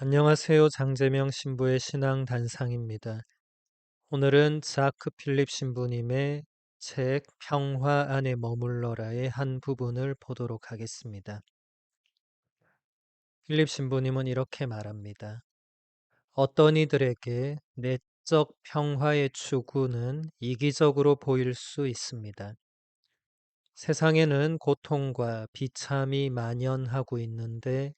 안녕하세요. 장재명 신부의 신앙 단상입니다. 오늘은 자크 필립 신부님의 책 평화 안에 머물러라의 한 부분을 보도록 하겠습니다. 필립 신부님은 이렇게 말합니다. 어떤 이들에게 내적 평화의 추구는 이기적으로 보일 수 있습니다. 세상에는 고통과 비참이 만연하고 있는데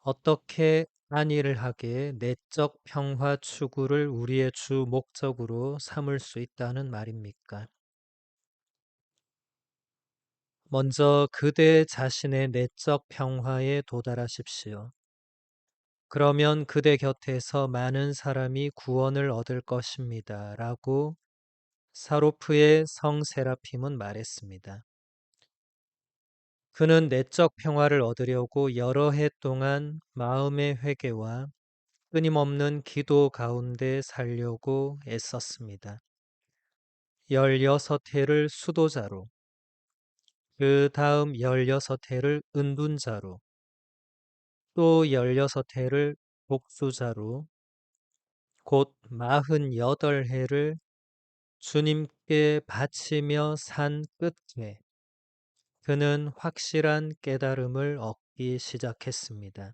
어떻게 안일을 하게 내적 평화 추구를 우리의 주 목적으로 삼을 수 있다는 말입니까? 먼저 그대 자신의 내적 평화에 도달하십시오. 그러면 그대 곁에서 많은 사람이 구원을 얻을 것입니다. 라고 사로프의 성 세라핌은 말했습니다. 그는 내적 평화를 얻으려고 여러 해 동안 마음의 회개와 끊임없는 기도 가운데 살려고 애썼습니다. 16회를 수도자로, 그 다음 16회를 은둔자로, 또 16회를 복수자로, 곧 48회를 주님께 바치며 산 끝에 그는 확실한 깨달음을 얻기 시작했습니다.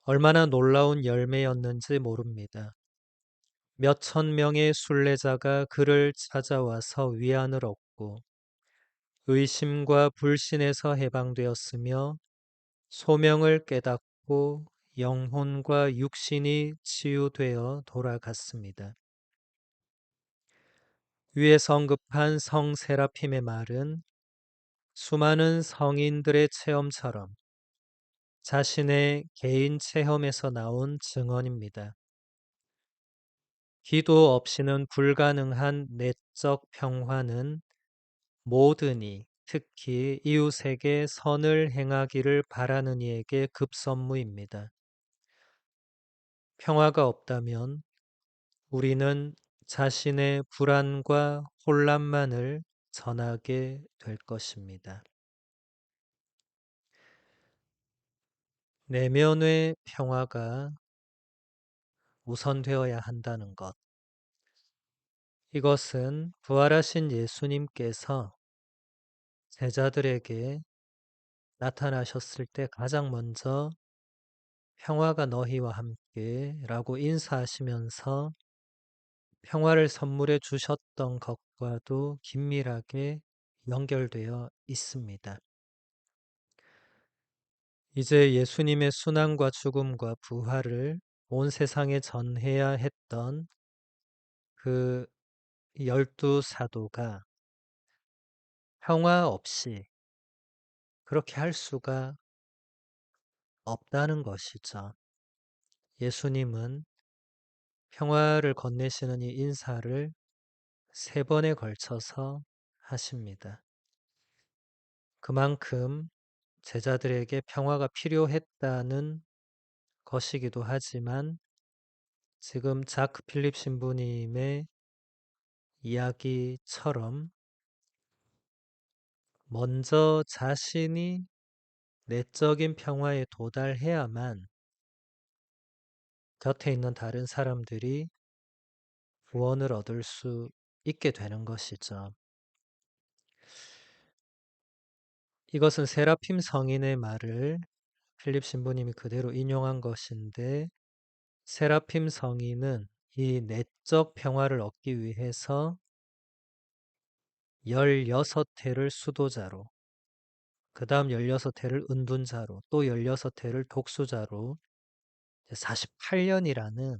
얼마나 놀라운 열매였는지 모릅니다. 몇천 명의 순례자가 그를 찾아와서 위안을 얻고 의심과 불신에서 해방되었으며 소명을 깨닫고 영혼과 육신이 치유되어 돌아갔습니다. 위에 언급한 성 세라핌의 말은 수많은 성인들의 체험처럼 자신의 개인 체험에서 나온 증언입니다. 기도 없이는 불가능한 내적 평화는 모든 이, 특히 이웃에게 선을 행하기를 바라는 이에게 급선무입니다. 평화가 없다면 우리는 자신의 불안과 혼란만을 전하게 될 것입니다. 내면의 평화가 우선되어야 한다는 것. 이것은 부활하신 예수님께서 제자들에게 나타나셨을 때 가장 먼저 평화가 너희와 함께 라고 인사하시면서 평화를 선물해 주셨던 것과도 긴밀하게 연결되어 있습니다. 이제 예수님의 순환과 죽음과 부활을 온 세상에 전해야 했던 그 12사도가 평화 없이 그렇게 할 수가 없다는 것이죠. 예수님은 평화를 건네시는 이 인사를 3번에 걸쳐서 하십니다. 그만큼 제자들에게 평화가 필요했다는 것이기도 하지만 지금 자크 필립 신부님의 이야기처럼 먼저 자신이 내적인 평화에 도달해야만 곁에 있는 다른 사람들이 구원을 얻을 수 있게 되는 것이죠. 이것은 세라핌 성인의 말을 필립 신부님이 그대로 인용한 것인데 세라핌 성인은 이 내적 평화를 얻기 위해서 16회를 수도자로, 그 다음 16회를 은둔자로, 또 16회를 독수자로 48년이라는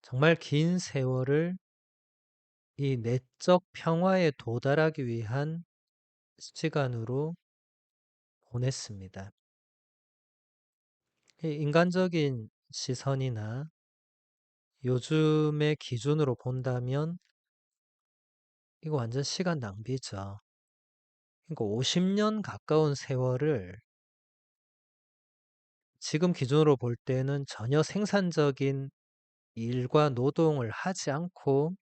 정말 긴 세월을 이 내적 평화에 도달하기 위한 시간으로 보냈습니다. 이 인간적인 시선이나 요즘의 기준으로 본다면 이거 완전 시간 낭비죠. 그러니까 50년 가까운 세월을 지금 기준으로 볼 때는 전혀 생산적인 일과 노동을 하지 않고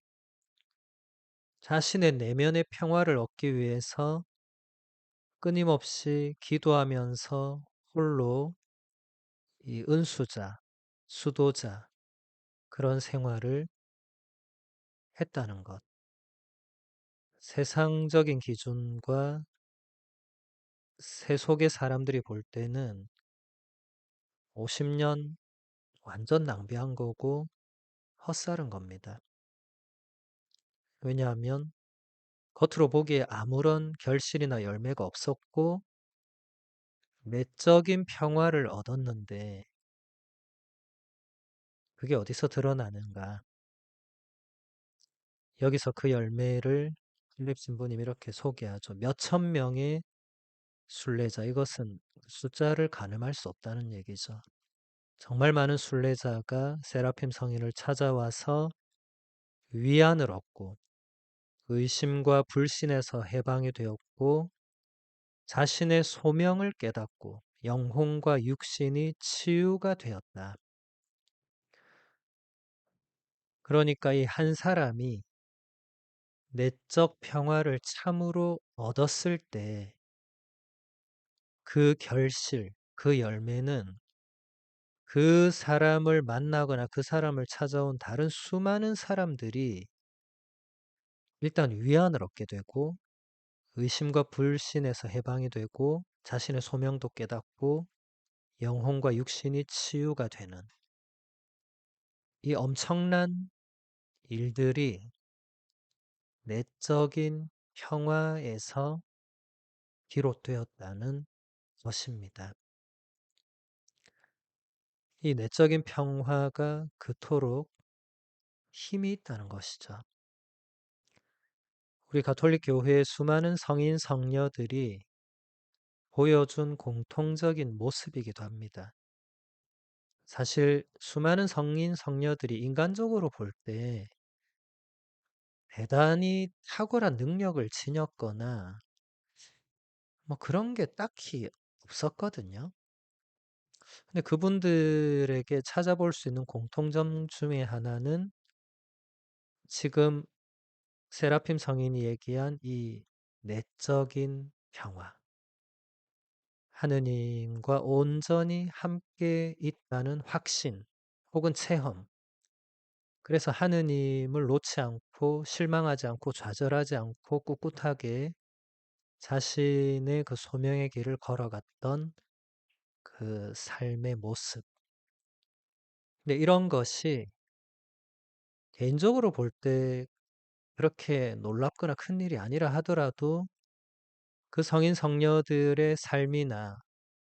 자신의 내면의 평화를 얻기 위해서 끊임없이 기도하면서 홀로 이 은수자, 수도자 그런 생활을 했다는 것. 세상적인 기준과 세속의 사람들이 볼 때는 50년 완전 낭비한 거고 헛살은 겁니다. 왜냐하면 겉으로 보기에 아무런 결실이나 열매가 없었고 내적인 평화를 얻었는데 그게 어디서 드러나는가? 여기서 그 열매를 필립 신부님 이렇게 소개하죠. 몇천 명의 순례자. 이것은 숫자를 가늠할 수 없다는 얘기죠. 정말 많은 순례자가 세라핌 성인을 찾아와서 위안을 얻고 의심과 불신에서 해방이 되었고 자신의 소명을 깨닫고 영혼과 육신이 치유가 되었다. 그러니까 이 한 사람이 내적 평화를 참으로 얻었을 때 그 결실, 그 열매는 그 사람을 만나거나 그 사람을 찾아온 다른 수많은 사람들이 일단 위안을 얻게 되고 의심과 불신에서 해방이 되고 자신의 소명도 깨닫고 영혼과 육신이 치유가 되는 이 엄청난 일들이 내적인 평화에서 비롯되었다는 것입니다. 이 내적인 평화가 그토록 힘이 있다는 것이죠. 우리 가톨릭 교회의 수많은 성인 성녀들이 보여준 공통적인 모습이기도 합니다. 사실 수많은 성인 성녀들이 인간적으로 볼 때 대단히 탁월한 능력을 지녔거나 뭐 그런 게 딱히 없었거든요. 근데 그분들에게 찾아볼 수 있는 공통점 중에 하나는 지금 세라핌 성인이 얘기한 이 내적인 평화, 하느님과 온전히 함께 있다는 확신 혹은 체험. 그래서 하느님을 놓지 않고 실망하지 않고 좌절하지 않고 꿋꿋하게 자신의 그 소명의 길을 걸어갔던 그 삶의 모습. 근데 이런 것이 개인적으로 볼 때 그렇게 놀랍거나 큰 일이 아니라 하더라도 그 성인 성녀들의 삶이나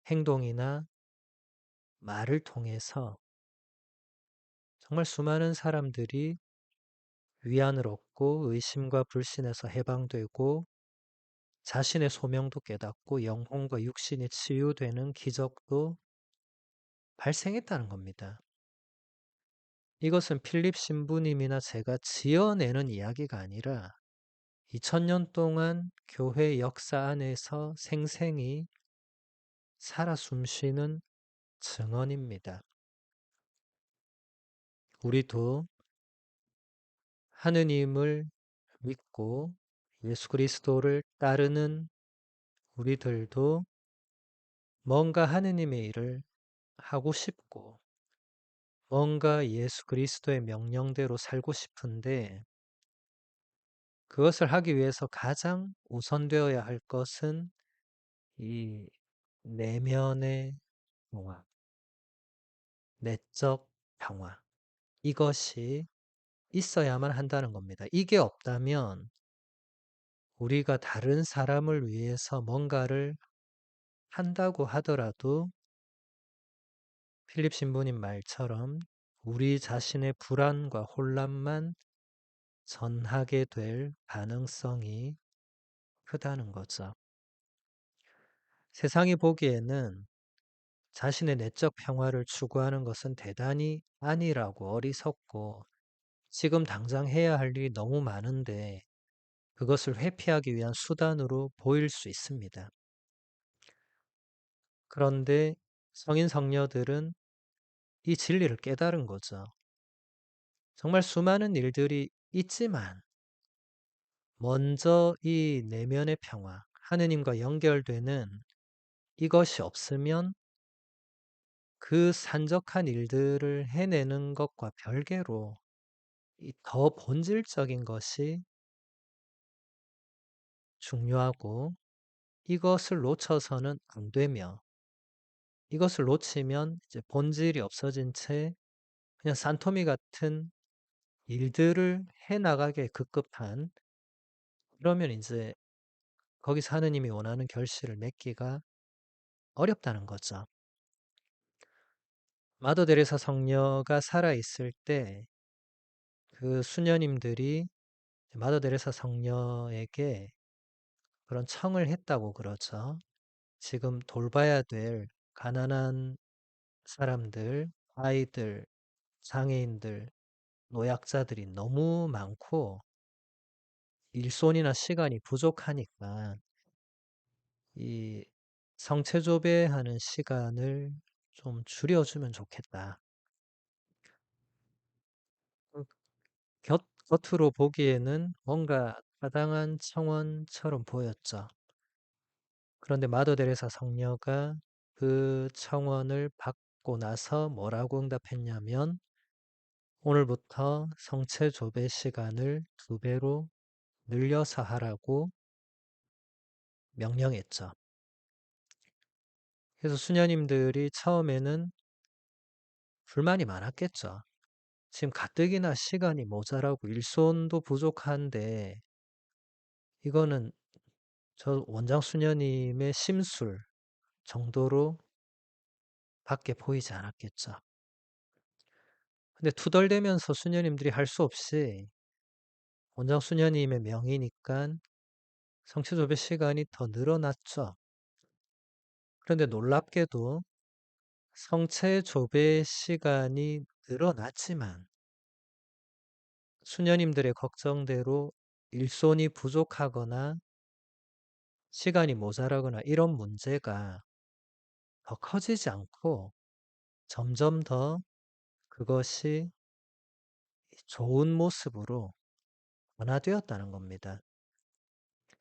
행동이나 말을 통해서 정말 수많은 사람들이 위안을 얻고 의심과 불신에서 해방되고 자신의 소명도 깨닫고 영혼과 육신이 치유되는 기적도 발생했다는 겁니다. 이것은 필립 신부님이나 제가 지어내는 이야기가 아니라 2000년 동안 교회 역사 안에서 생생히 살아 숨쉬는 증언입니다. 우리도 하느님을 믿고 예수 그리스도를 따르는 우리들도 뭔가 하느님의 일을 하고 싶고 뭔가 예수 그리스도의 명령대로 살고 싶은데 그것을 하기 위해서 가장 우선되어야 할 것은 이 내면의 평화, 내적 평화. 이것이 있어야만 한다는 겁니다. 이게 없다면 우리가 다른 사람을 위해서 뭔가를 한다고 하더라도 필립 신부님 말처럼 우리 자신의 불안과 혼란만 전하게 될 가능성이 크다는 거죠. 세상이 보기에는 자신의 내적 평화를 추구하는 것은 대단히 안일하고 어리석고 지금 당장 해야 할 일이 너무 많은데 그것을 회피하기 위한 수단으로 보일 수 있습니다. 그런데 성인 성녀들은 이 진리를 깨달은 거죠. 정말 수많은 일들이 있지만 먼저 이 내면의 평화, 하느님과 연결되는 이것이 없으면 그 산적한 일들을 해내는 것과 별개로 이 더 본질적인 것이 중요하고, 이것을 놓쳐서는 안 되며, 이것을 놓치면 이제 본질이 없어진 채 그냥 산토미 같은 일들을 해 나가게 급급한, 그러면 이제 거기서 하느님이 원하는 결실을 맺기가 어렵다는 거죠. 마더 데레사 성녀가 살아 있을 때 그 수녀님들이 마더 데레사 성녀에게 그런 청을 했다고 그러죠. 지금 돌봐야 될 가난한 사람들, 아이들, 장애인들, 노약자들이 너무 많고 일손이나 시간이 부족하니까 이 성체조배하는 시간을 좀 줄여주면 좋겠다. 그 겉으로 보기에는 뭔가 타당한 청원처럼 보였죠. 그런데 마더 데레사 성녀가 그 청원을 받고 나서 뭐라고 응답했냐면, 오늘부터 성체조배 시간을 2배로 늘려서 하라고 명령했죠. 그래서 수녀님들이 처음에는 불만이 많았겠죠. 지금 가뜩이나 시간이 모자라고 일손도 부족한데 이거는 저 원장 수녀님의 심술 정도로 밖에 보이지 않았겠죠. 근데 투덜대면서 수녀님들이 할 수 없이 원장 수녀님의 명이니까 성취조배 시간이 더 늘어났죠. 그런데 놀랍게도 성체조배 시간이 늘어났지만 수녀님들의 걱정대로 일손이 부족하거나 시간이 모자라거나 이런 문제가 더 커지지 않고 점점 더 그것이 좋은 모습으로 변화되었다는 겁니다.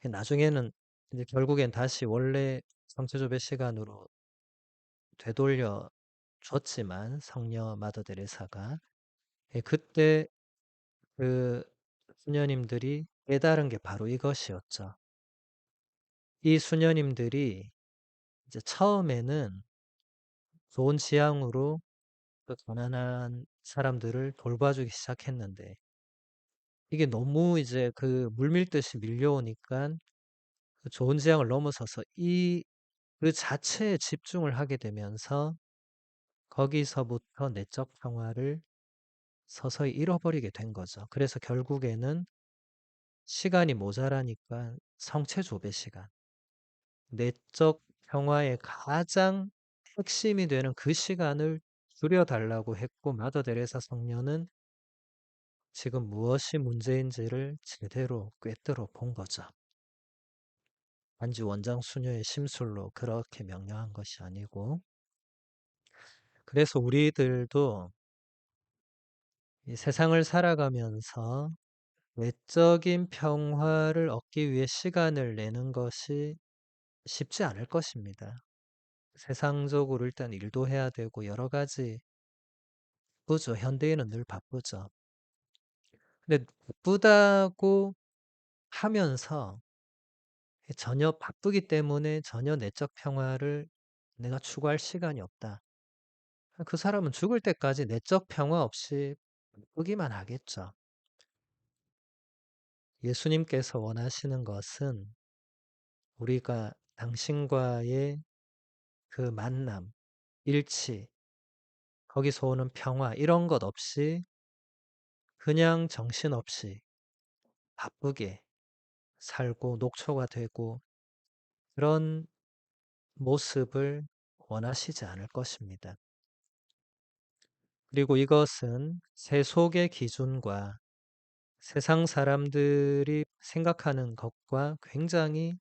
나중에는 이제 결국엔 다시 원래 성체조배 시간으로 되돌려 줬지만 성녀 마더 데레사가 그때 그 수녀님들이 깨달은 게 바로 이것이었죠. 이 수녀님들이 이제 처음에는 좋은 지향으로 그 가난한 사람들을 돌봐주기 시작했는데 이게 너무 이제 그 물밀듯이 밀려오니까 그 좋은 지향을 넘어서서 그 자체에 집중을 하게 되면서 거기서부터 내적 평화를 서서히 잃어버리게 된 거죠. 그래서 결국에는 시간이 모자라니까 성체조배 시간, 내적 평화의 가장 핵심이 되는 그 시간을 줄여달라고 했고, 마더 데레사 성녀는 지금 무엇이 문제인지를 제대로 꿰뚫어 본 거죠. 단지 원장 수녀의 심술로 그렇게 명령한 것이 아니고, 그래서 우리들도 이 세상을 살아가면서 외적인 평화를 얻기 위해 시간을 내는 것이 쉽지 않을 것입니다. 세상적으로 일단 일도 해야 되고 여러 가지 바쁘죠. 현대인은 늘 바쁘죠. 근데 바쁘다고 하면서 전혀 바쁘기 때문에 전혀 내적 평화를 내가 추구할 시간이 없다. 그 사람은 죽을 때까지 내적 평화 없이 바쁘기만 하겠죠. 예수님께서 원하시는 것은 우리가 당신과의 그 만남, 일치, 거기서 오는 평화, 이런 것 없이 그냥 정신없이 바쁘게 살고 녹초가 되고 그런 모습을 원하시지 않을 것입니다. 그리고 이것은 세속의 기준과 세상 사람들이 생각하는 것과 굉장히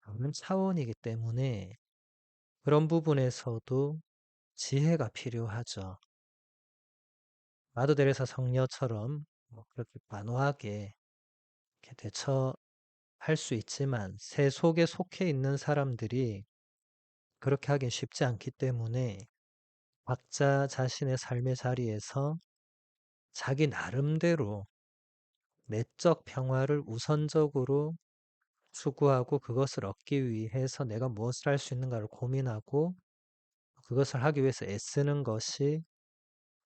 다른 차원이기 때문에 그런 부분에서도 지혜가 필요하죠. 마더 데레사 성녀처럼 뭐 그렇게 단호하게 이렇게 대처할 수 있지만 세속에 속해 있는 사람들이 그렇게 하긴 쉽지 않기 때문에 각자 자신의 삶의 자리에서 자기 나름대로 내적 평화를 우선적으로 추구하고 그것을 얻기 위해서 내가 무엇을 할 수 있는가를 고민하고 그것을 하기 위해서 애쓰는 것이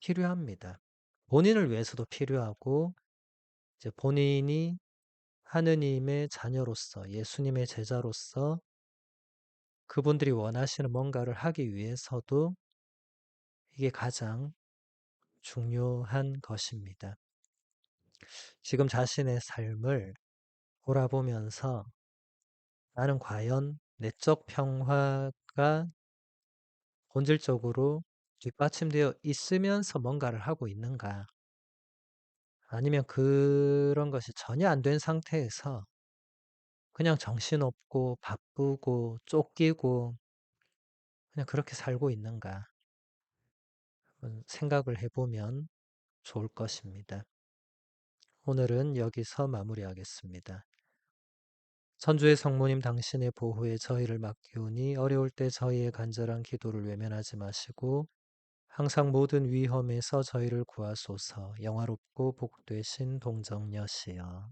필요합니다. 본인을 위해서도 필요하고 이제 본인이 하느님의 자녀로서 예수님의 제자로서 그분들이 원하시는 뭔가를 하기 위해서도 이게 가장 중요한 것입니다. 지금 자신의 삶을 돌아보면서 나는 과연 내적 평화가 본질적으로 뒷받침되어 있으면서 뭔가를 하고 있는가? 아니면 그런 것이 전혀 안 된 상태에서 그냥 정신없고 바쁘고 쫓기고 그냥 그렇게 살고 있는가? 한번 생각을 해보면 좋을 것입니다. 오늘은 여기서 마무리하겠습니다. 천주의 성모님 당신의 보호에 저희를 맡기오니 어려울 때 저희의 간절한 기도를 외면하지 마시고 항상 모든 위험에서 저희를 구하소서. 영화롭고 복되신 동정녀시여.